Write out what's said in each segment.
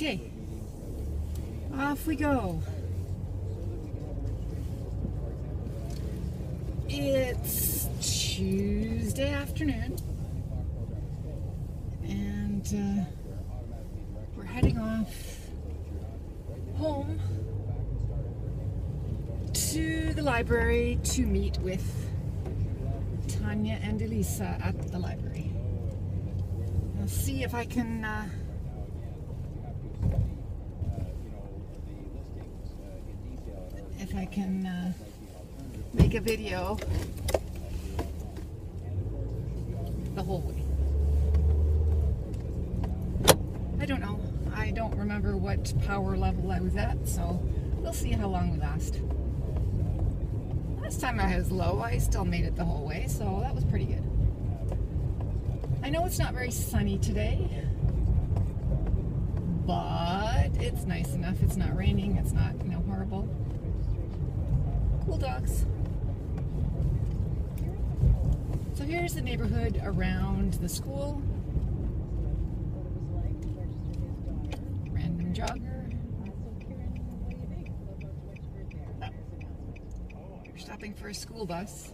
Okay, off we go. It's Tuesday afternoon, and we're heading off home to the library to meet with Tanya and Elisa at the library. I'll see if I can make a video the whole way. I don't know. I don't remember what power level I was at, so we'll see how long we last. Last time I was low, I still made it the whole way, so that was pretty good. I know it's not very sunny today, but it's nice enough. It's not raining. It's not, horrible. Cool dogs. So here's the neighborhood around the school. Random jogger. We're stopping for a school bus.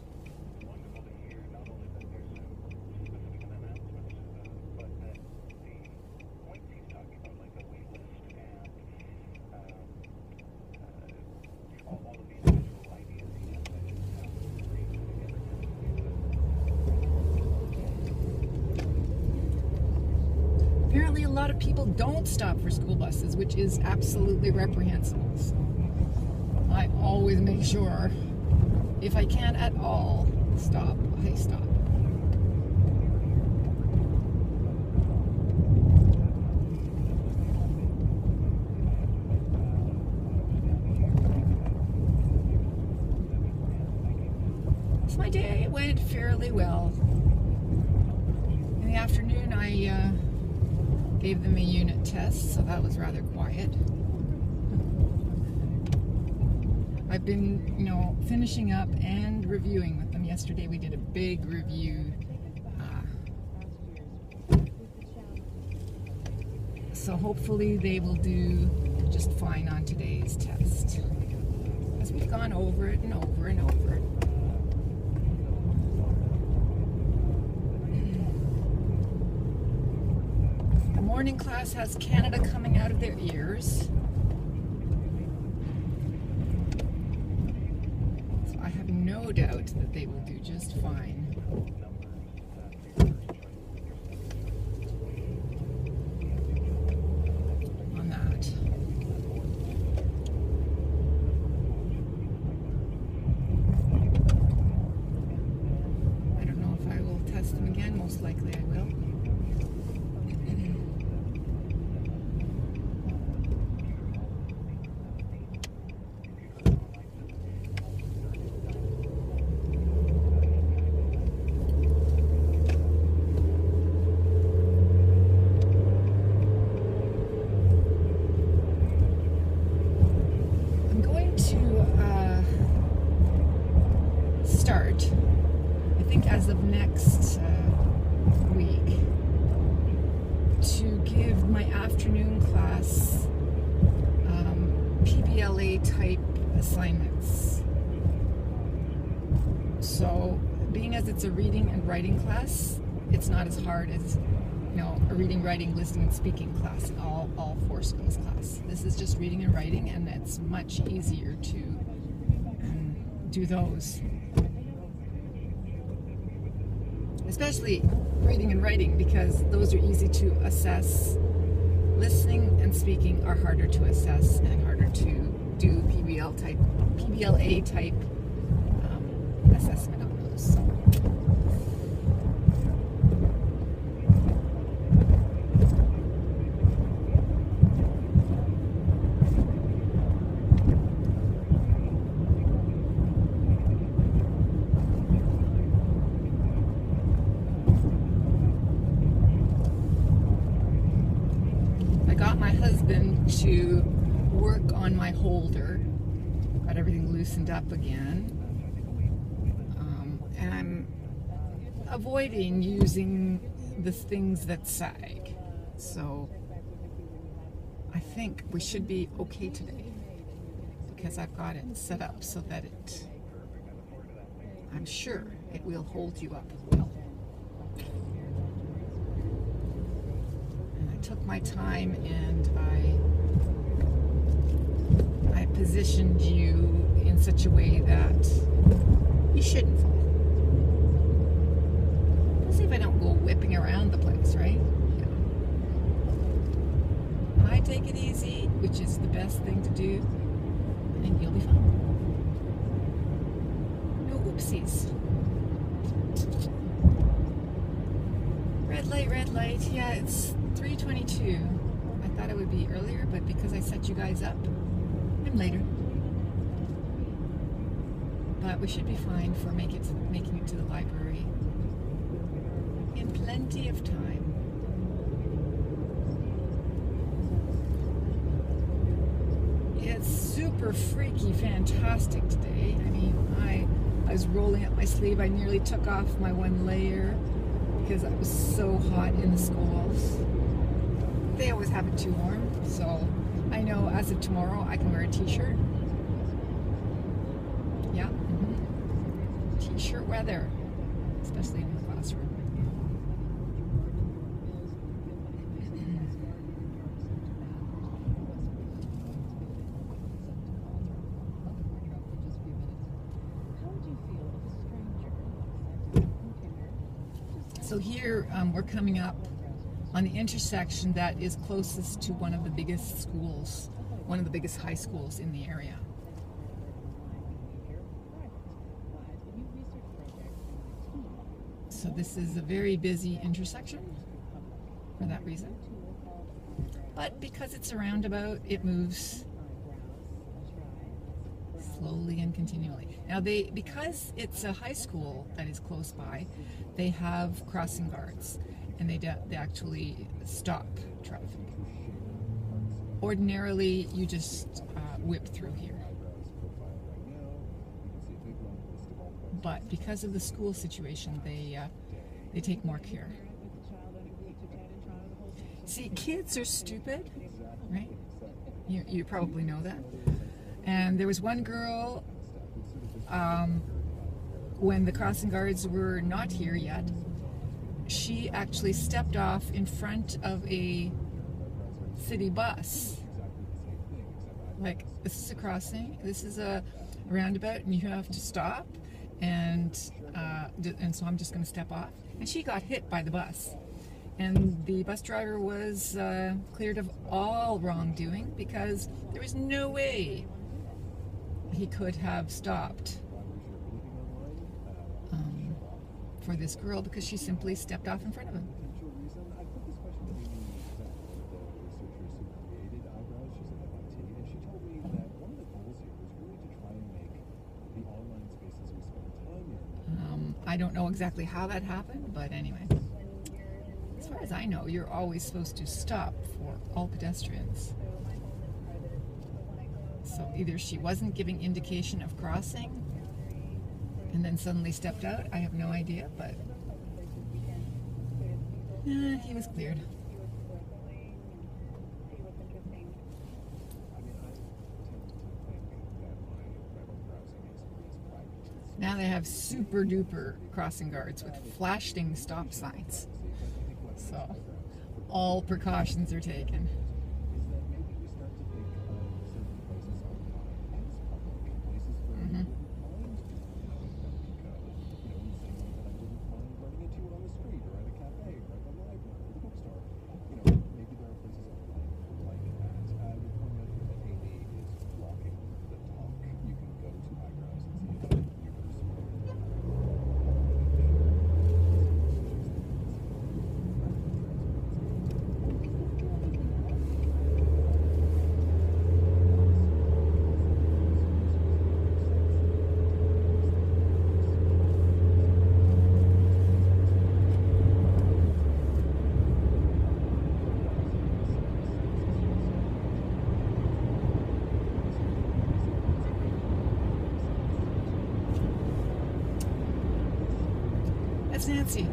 Apparently a lot of people don't stop for school buses, which is absolutely reprehensible. So I always make sure, if I can at all stop, I stop. So my day went fairly well. In the afternoon, I gave them a unit test, so that was rather quiet. I've been, finishing up and reviewing with them. Yesterday we did a big review. So hopefully they will do just fine on today's test, as we've gone over it and over and over it. Morning class has Canada coming out of their ears. So I have no doubt that they will do just fine. On that. I don't know if I will test them again. Most likely I will. Start, I think as of next week, to give my afternoon class PBLA type assignments. So being as it's a reading and writing class, it's not as hard as a reading, writing, listening, and speaking class, all 4 skills class. This is just reading and writing, and it's much easier to do those. Especially reading and writing, because those are easy to assess. Listening and speaking are harder to assess and harder to do PBLA type assessment on those. So. Got my husband to work on my holder, got everything loosened up again, and I'm avoiding using the things that sag. So I think we should be okay today because I've got it set up so that I'm sure it will hold you up well. And I took my time and I positioned you in such a way that you shouldn't fall. Let's see if I don't go whipping around the place, right? Yeah. I take it easy, which is the best thing to do, and you'll be fine. No oopsies. Red light. Yeah, it's 3:22. I thought it would be earlier, but because I set you guys up, I'm later. But we should be fine for making it to the library in plenty of time. It's super freaky fantastic today. I mean, I was rolling up my sleeve. I nearly took off my one layer because it was so hot in the schools. They always have it too warm, so I know as of tomorrow I can wear a t-shirt. Yeah, t-shirt weather, especially in the classroom. So here we're coming up on the intersection that is closest to one of the biggest schools, one of the biggest high schools in the area. So this is a very busy intersection for that reason. But because it's a roundabout, it moves slowly and continually. Now because it's a high school that is close by, they have crossing guards and they actually stop traffic. Ordinarily, you just whip through here. But because of the school situation, they take more care. See, kids are stupid, right? You probably know that. And there was one girl, when the crossing guards were not here yet, she actually stepped off in front of a city bus. Like, this is a crossing, this is a roundabout, and you have to stop, and so I'm just going to step off. And she got hit by the bus. And the bus driver was cleared of all wrongdoing because there was no way he could have stopped for this girl because she simply stepped off in front of him. I don't know exactly how that happened, but anyway. As far as I know, you're always supposed to stop for all pedestrians. So either she wasn't giving indication of crossing and then suddenly stepped out. I have no idea, but he was cleared. Now they have super duper crossing guards with flashing stop signs. So all precautions are taken. That's Nancy.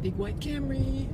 Big white Camry.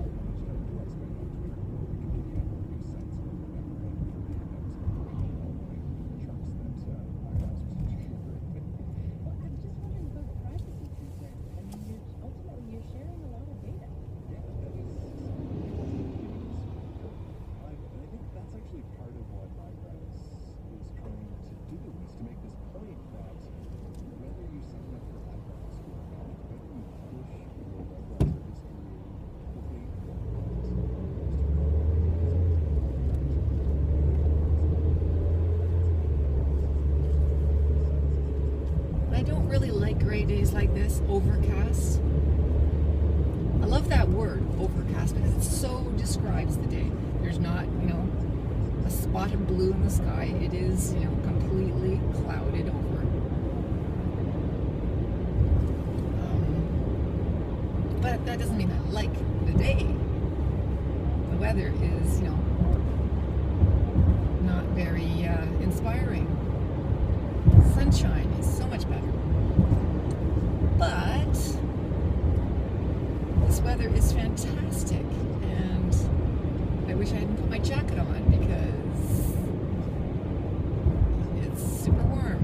I don't really like gray days like this, overcast. I love that word, overcast, because it so describes the day. There's not, a spot of blue in the sky. It is, completely clouded over. But that doesn't mean I like the day. The weather is, not very inspiring. Sunshine is so much better. But this weather is fantastic, and I wish I hadn't put my jacket on because it's super warm.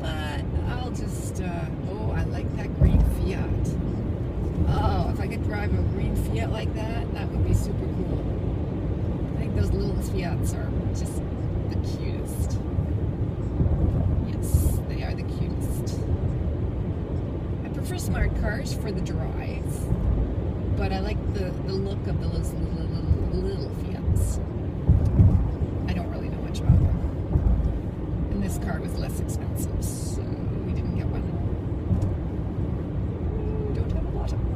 But I'll just, I like that green Fiat. Oh, if I could drive a green Fiat like that, that would be super cool. I think those little Fiats are just the cutest. Yes, they are the cutest. I prefer smart cars for the drive, but I like the look of those little Fiats. I don't really know much about them. And this car was less expensive, so we didn't get one. Don't have a lot of money.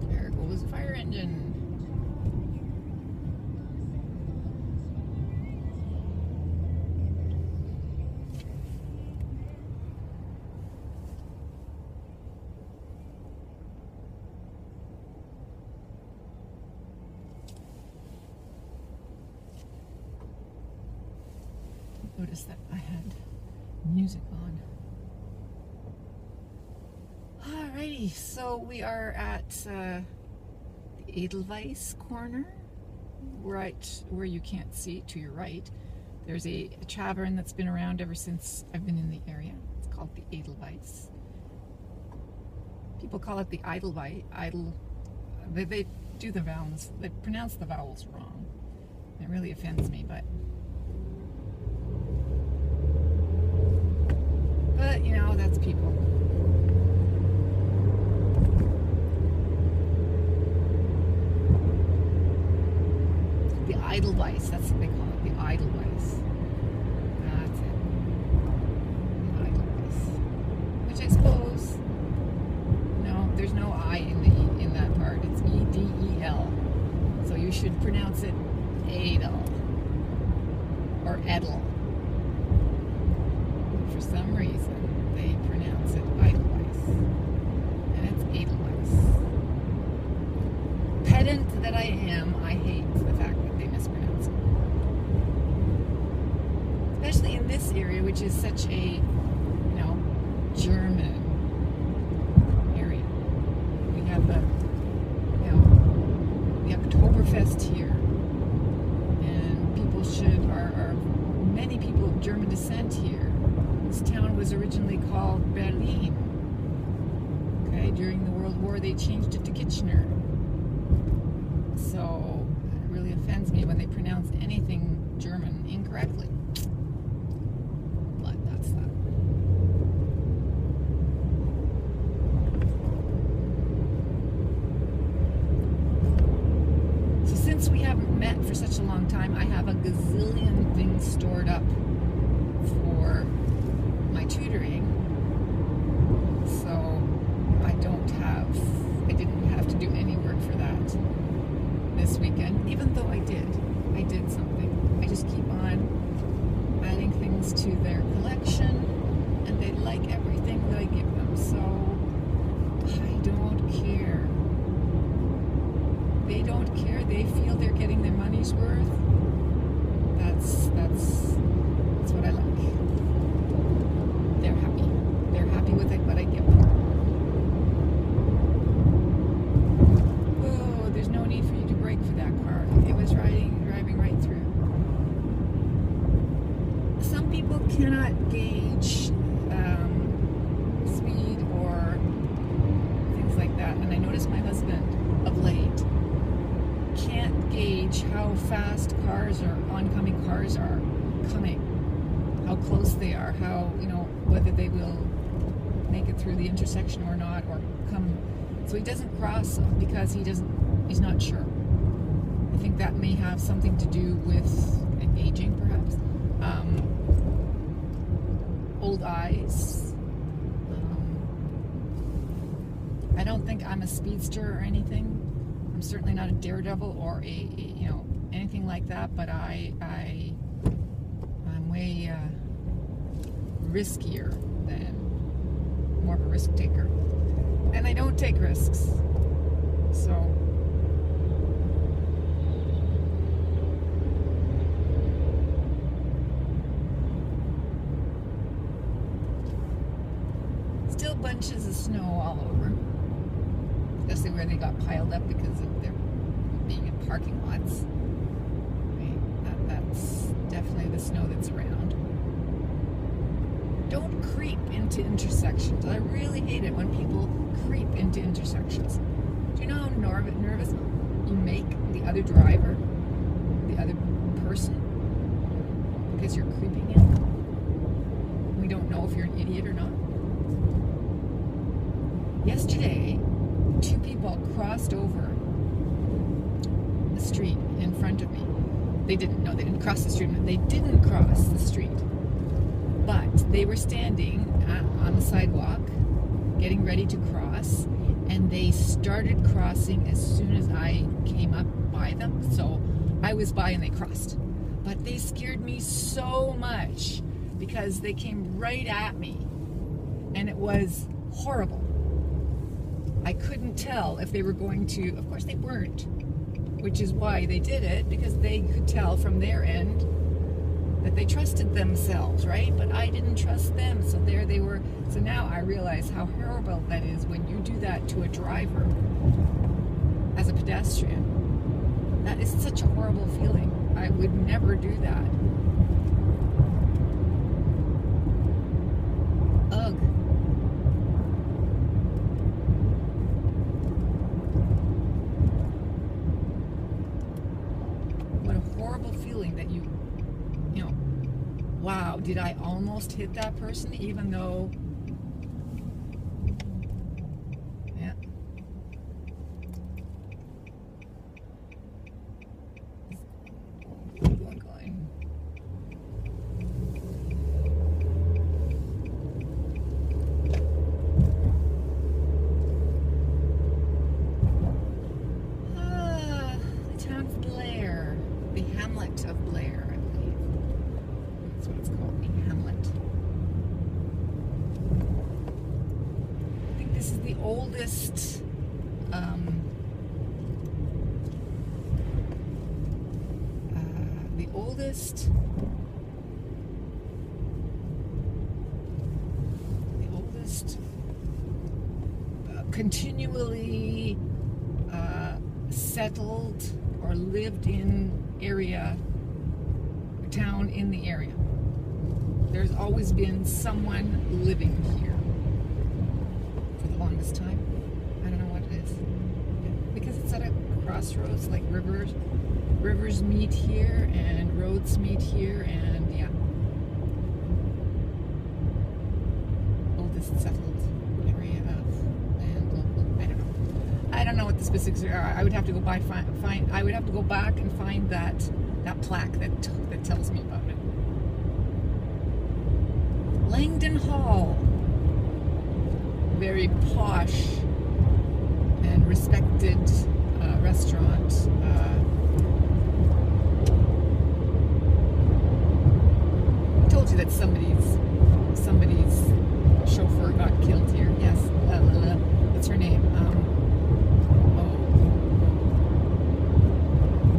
There goes the fire engine. Noticed that I had music on. Alrighty, so we are at the Edelweiss corner, right where you can't see to your right. There's a tavern that's been around ever since I've been in the area. It's called the Edelweiss. People call it the Edelweiss. They do the vowels. They pronounce the vowels wrong. It really offends me, but that's people. The Edelweiss, that's what they call it, the Edelweiss. That's it. The Edelweiss. Which I suppose, no, there's no I in that part. It's E-D-E-L. So you should pronounce it Adel or Edel. For some reason, they pronounce it Edelweiss, and it's Edelweiss. Pedant that I am, I hate the fact that they mispronounce it. Especially in this area, which is such a, German area. We have the Oktoberfest here, and people many people of German descent here. This town was originally called Berlin. Okay, during the World War they changed it to Kitchener. So it really offends me when they pronounce anything German incorrectly. But that's that. So since we haven't met for such a long time, I have a gazillion things stored up for my tutoring, so I didn't have to do any work for that this weekend, even though I did something. I just keep on cannot gauge speed or things like that. And I noticed my husband of late can't gauge how fast oncoming cars are coming, how close they are, how, whether they will make it through the intersection or not, or come. So he doesn't cross because he's not sure. I think that may have something to do with aging, perhaps. Old eyes. I don't think I'm a speedster or anything. I'm certainly not a daredevil or anything like that, but I'm way riskier than, more of a risk taker. And I don't take risks. So still bunches of snow all over, especially where they got piled up because of their being in parking lots. That's definitely the snow that's around. Don't creep into intersections. I really hate it when people creep into intersections. Do you know how nervous you make the other driver, the other person, because you're creeping in? We don't know if you're an idiot or not. Yesterday, two people crossed over the street in front of me. They didn't cross the street. They didn't cross the street. But they were standing on the sidewalk, getting ready to cross, and they started crossing as soon as I came up by them. So I was by and they crossed. But they scared me so much because they came right at me, and it was horrible. I couldn't tell if they were going to, of course they weren't, which is why they did it, because they could tell from their end that they trusted themselves, right? But I didn't trust them, so there they were. So now I realize how horrible that is when you do that to a driver as a pedestrian. That is such a horrible feeling. I would never do that. Ugh. What a horrible feeling that wow, did I almost hit that person even though, yeah. Going. The town of Blair, the hamlet of Blair. That's what it's called, the hamlet. I think this is the oldest continually settled or lived in town in the area. There's always been someone living here for the longest time. I don't know what it is. Because it's at a crossroads, like rivers meet here and roads meet here, and yeah. Oldest settled area of land, local. I don't know what the specifics are. I would have to go I would have to go back and find that plaque that tells me about it. Langdon Hall, very posh and respected restaurant. I told you that somebody's chauffeur got killed here. Yes, what's her name?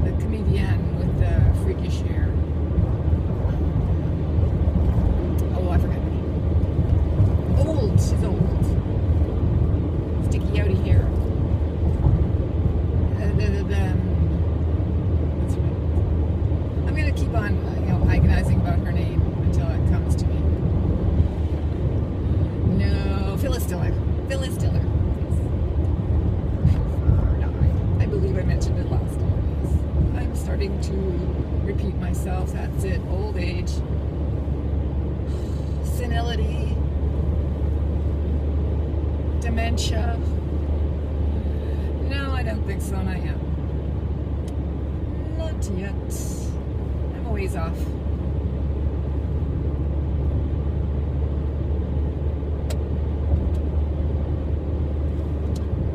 The comedian with the freakish hair. I forgot her name. She's old. Sticky outy hair. That's right. I'm gonna keep on, agonizing about her name until it comes to me. senility, dementia. No, I don't think so, not yet. Not yet. I'm a ways off.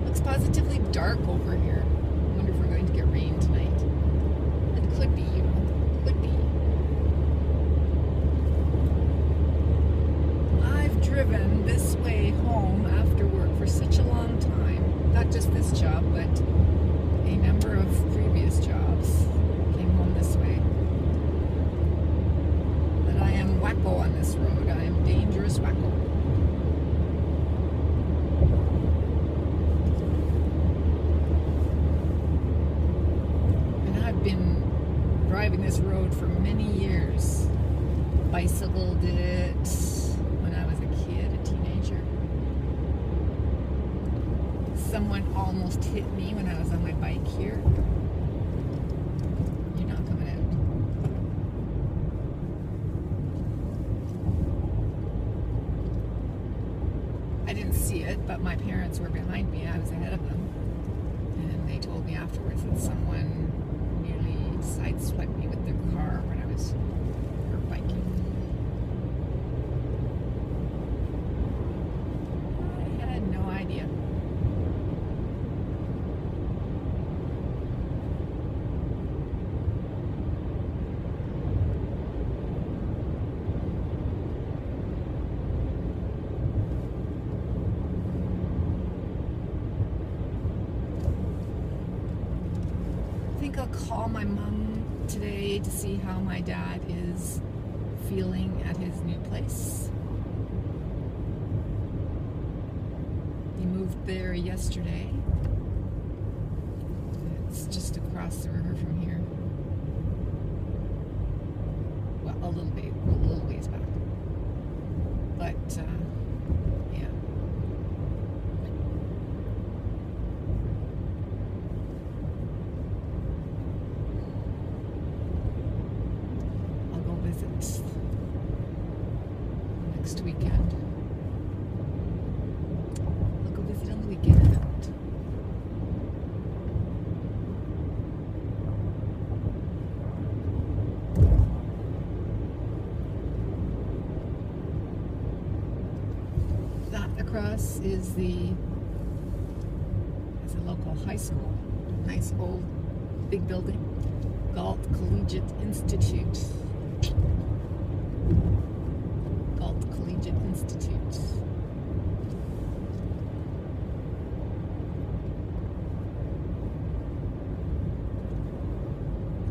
Looks positively dark over here. I wonder if we're going to get rain tonight. It could be, you know. Could be. I've driven this way home after work for such a long time. Not just this job, but a number of previous jobs. Came home this way. But I am wacko on this road. I am dangerous wacko. And I've been driving this road for many years. Bicycled it when I was a kid, a teenager. Someone almost hit me when I was on my bike here. You're not coming out. I didn't see it, but my parents were behind me. I was ahead of them. And they told me afterwards that someone nearly sideswiped me with their car when I was biking. I had no idea. I think I'll call my mom today to see how my dad is feeling at his new place. He moved there yesterday. It's just across the river from here. Well, a little ways back. But, yeah. Visit next weekend. I'll go visit on the weekend. That across is a local high school. Nice old big building. Galt Collegiate Institute. Galt Collegiate Institute.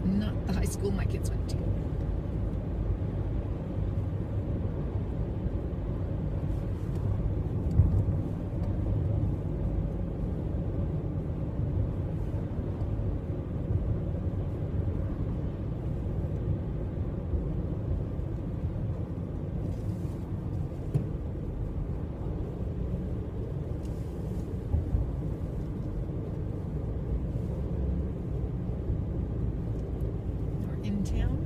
Not the high school my kids went to. Town,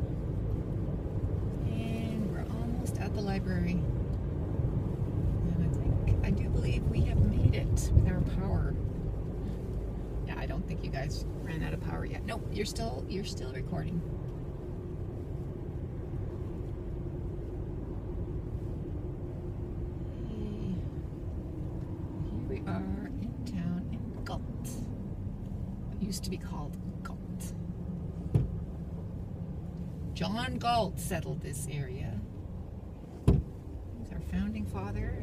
and we're almost at the library, and I do believe we have made it with our power. Yeah, I don't think you guys ran out of power yet. Nope, you're still recording. Hey, here we are in town in Galt. What used to be called Galt. John Galt settled this area. He's our founding father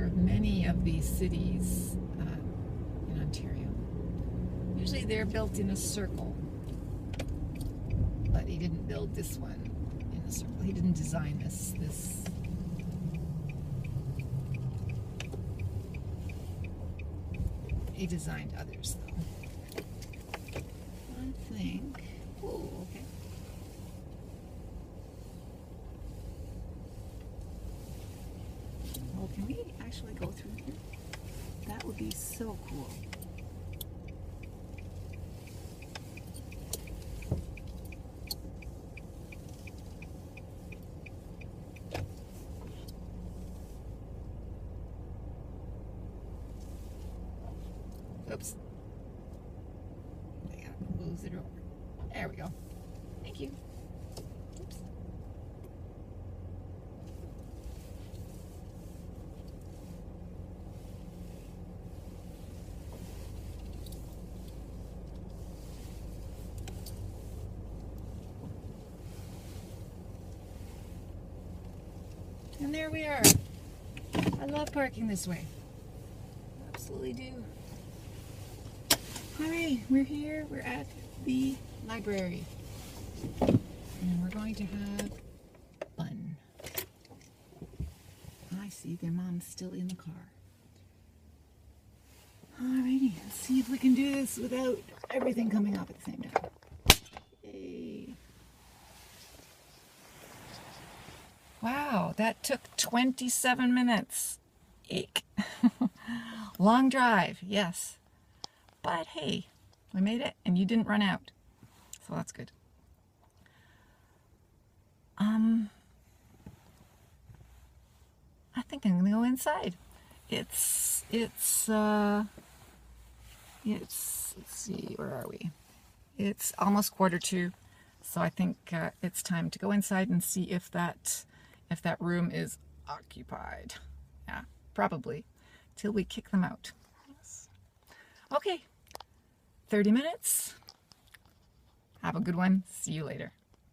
of many of these cities in Ontario. Usually they're built in a circle, but he didn't build this one in a circle. He didn't design this. He designed others, though. I think. Oh, okay. Well, can we actually go through here? That would be so cool. Oops. I gotta close it over. There we go. Thank you. Oops. And there we are. I love parking this way. Absolutely do. Alright, we're here. We're at the library. And we're going to have fun. I see their mom's still in the car. Alrighty, let's see if we can do this without everything coming off at the same time. Yay. Wow, that took 27 minutes. Eek. Long drive, yes. But hey, we made it and you didn't run out. So that's good. I think I'm gonna go inside. Let's see, where are we? It's almost 1:45, so I think it's time to go inside and see if that room is occupied. Yeah, probably, till we kick them out. Yes. Okay, 30 minutes. Have a good one. See you later.